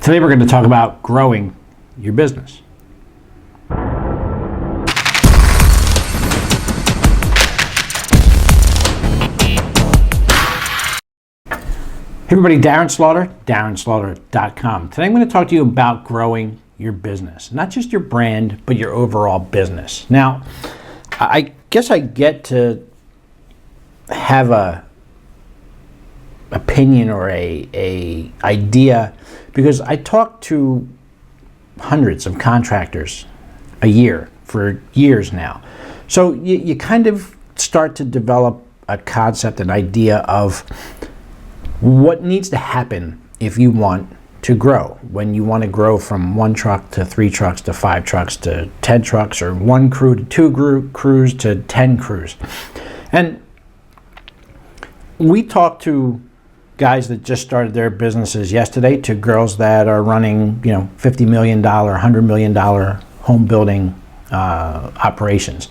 Today we're going to talk about growing your business. Hey everybody, Darren Slaughter, darrenslaughter.com. Today I'm going to talk to you about growing your business. Not just your brand, but your overall business. Now, I guess I get to have a opinion or a idea because I talk to hundreds of contractors a year for years now. So you kind of start to develop a concept, an idea of what needs to happen if you want to grow. When you want to grow from 1 truck to 3 trucks to 5 trucks to 10 trucks, or 1 crew to 2 crews to 10 crews. And we talked to guys that just started their businesses yesterday, to girls that are running, $50 million, $100 million home building operations.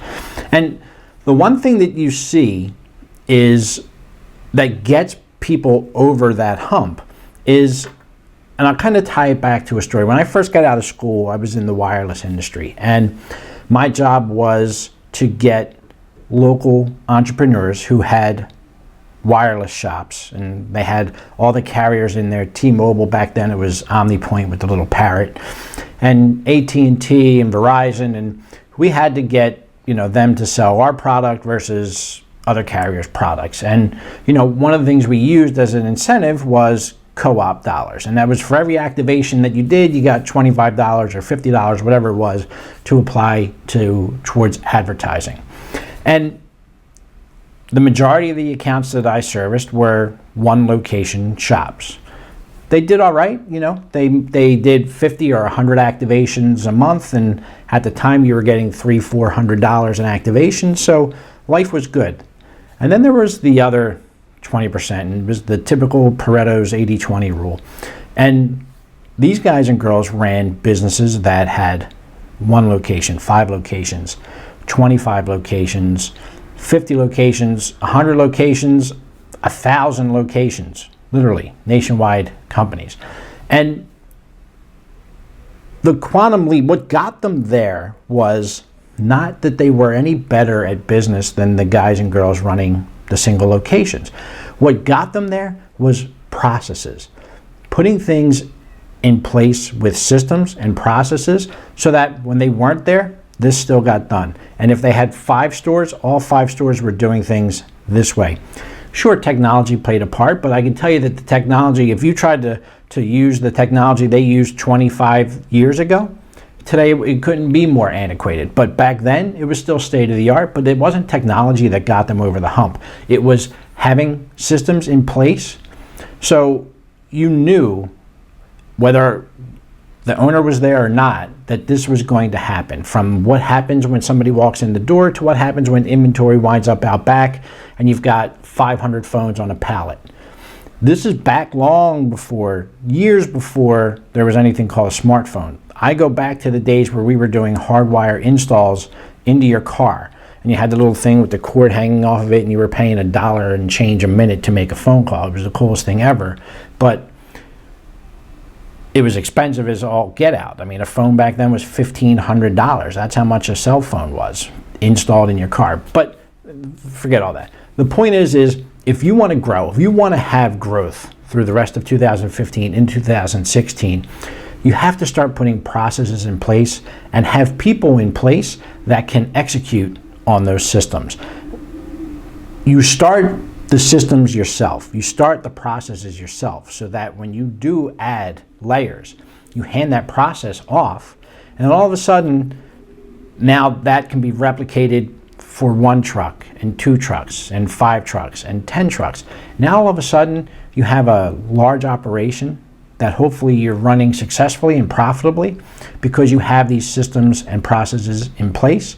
And the one thing that you see is that gets people over that hump is, and I'll kind of tie it back to a story. When I first got out of school, I was in the wireless industry, and my job was to get local entrepreneurs who had wireless shops, and they had all the carriers in there. T-Mobile, back then it was OmniPoint with the little parrot, and AT&T and Verizon, and we had to get them to sell our product versus other carriers' products. And one of the things we used as an incentive was co-op dollars, and that was for every activation that you did, you got $25 or $50, whatever it was, to apply towards advertising. And the majority of the accounts that I serviced were 1 location shops. They did all right, they did 50 or 100 activations a month, and at the time you were getting $300-400 in activation, so life was good. And then there was the other 20%, and it was the typical Pareto's 80-20 rule. And these guys and girls ran businesses that had 1 location, 5 locations, 25 locations, 50 locations, 100 locations, 1,000 locations, literally nationwide companies. And the quantum leap, what got them there was not that they were any better at business than the guys and girls running the single locations. What got them there was processes, putting things in place with systems and processes so that when they weren't there, this still got done. And if they had 5 stores, all 5 stores were doing things this way. Sure, technology played a part, but I can tell you that the technology, if you tried to use the technology they used 25 years ago, today it couldn't be more antiquated. But back then, it was still state of the art, but it wasn't technology that got them over the hump. It was having systems in place so you knew, whether the owner was there or not, that this was going to happen. From what happens when somebody walks in the door to what happens when inventory winds up out back and you've got 500 phones on a pallet. This is back long before, years before there was anything called a smartphone. I go back to the days where we were doing hardwire installs into your car, and you had the little thing with the cord hanging off of it, and you were paying $1 and change a minute to make a phone call. It was the coolest thing ever, but it was expensive as all get out. I mean, a phone back then was $1,500. That's how much a cell phone was installed in your car. But forget all that. The point is if you want to grow, if you want to have growth through the rest of 2015 and 2016, you have to start putting processes in place and have people in place that can execute on those systems. You start the systems yourself. You start the processes yourself, so that when you do add layers, you hand that process off, and all of a sudden, now that can be replicated for 1 truck and 2 trucks and 5 trucks and 10 trucks. Now all of a sudden, you have a large operation that hopefully you're running successfully and profitably because you have these systems and processes in place.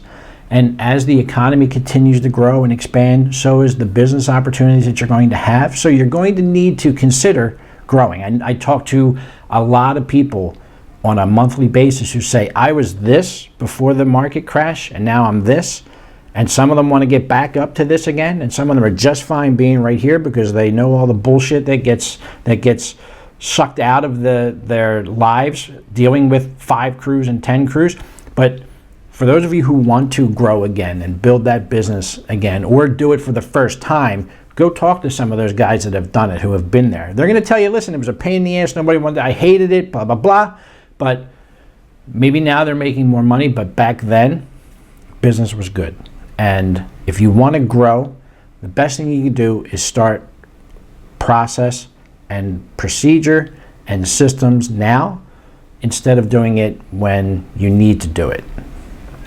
And as the economy continues to grow and expand, so is the business opportunities that you're going to have. So you're going to need to consider growing. And I talk to a lot of people on a monthly basis who say, I was this before the market crash, and now I'm this. And some of them want to get back up to this again, and some of them are just fine being right here because they know all the bullshit that gets sucked out of their lives dealing with 5 crews and 10 crews. But for those of you who want to grow again and build that business again, or do it for the first time, go talk to some of those guys that have done it, who have been there. They're going to tell you, listen, it was a pain in the ass, nobody wanted it, I hated it, blah, blah, blah. But maybe now they're making more money, but back then, business was good. And if you want to grow, the best thing you can do is start process and procedure and systems now, instead of doing it when you need to do it.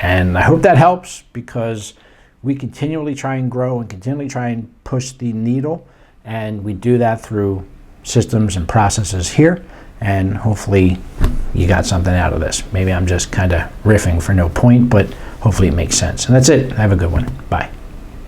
And I hope that helps, because we continually try and grow and continually try and push the needle, and we do that through systems and processes here, and hopefully you got something out of this. Maybe I'm just kind of riffing for no point, but hopefully it makes sense. And that's it. Have a good one. Bye.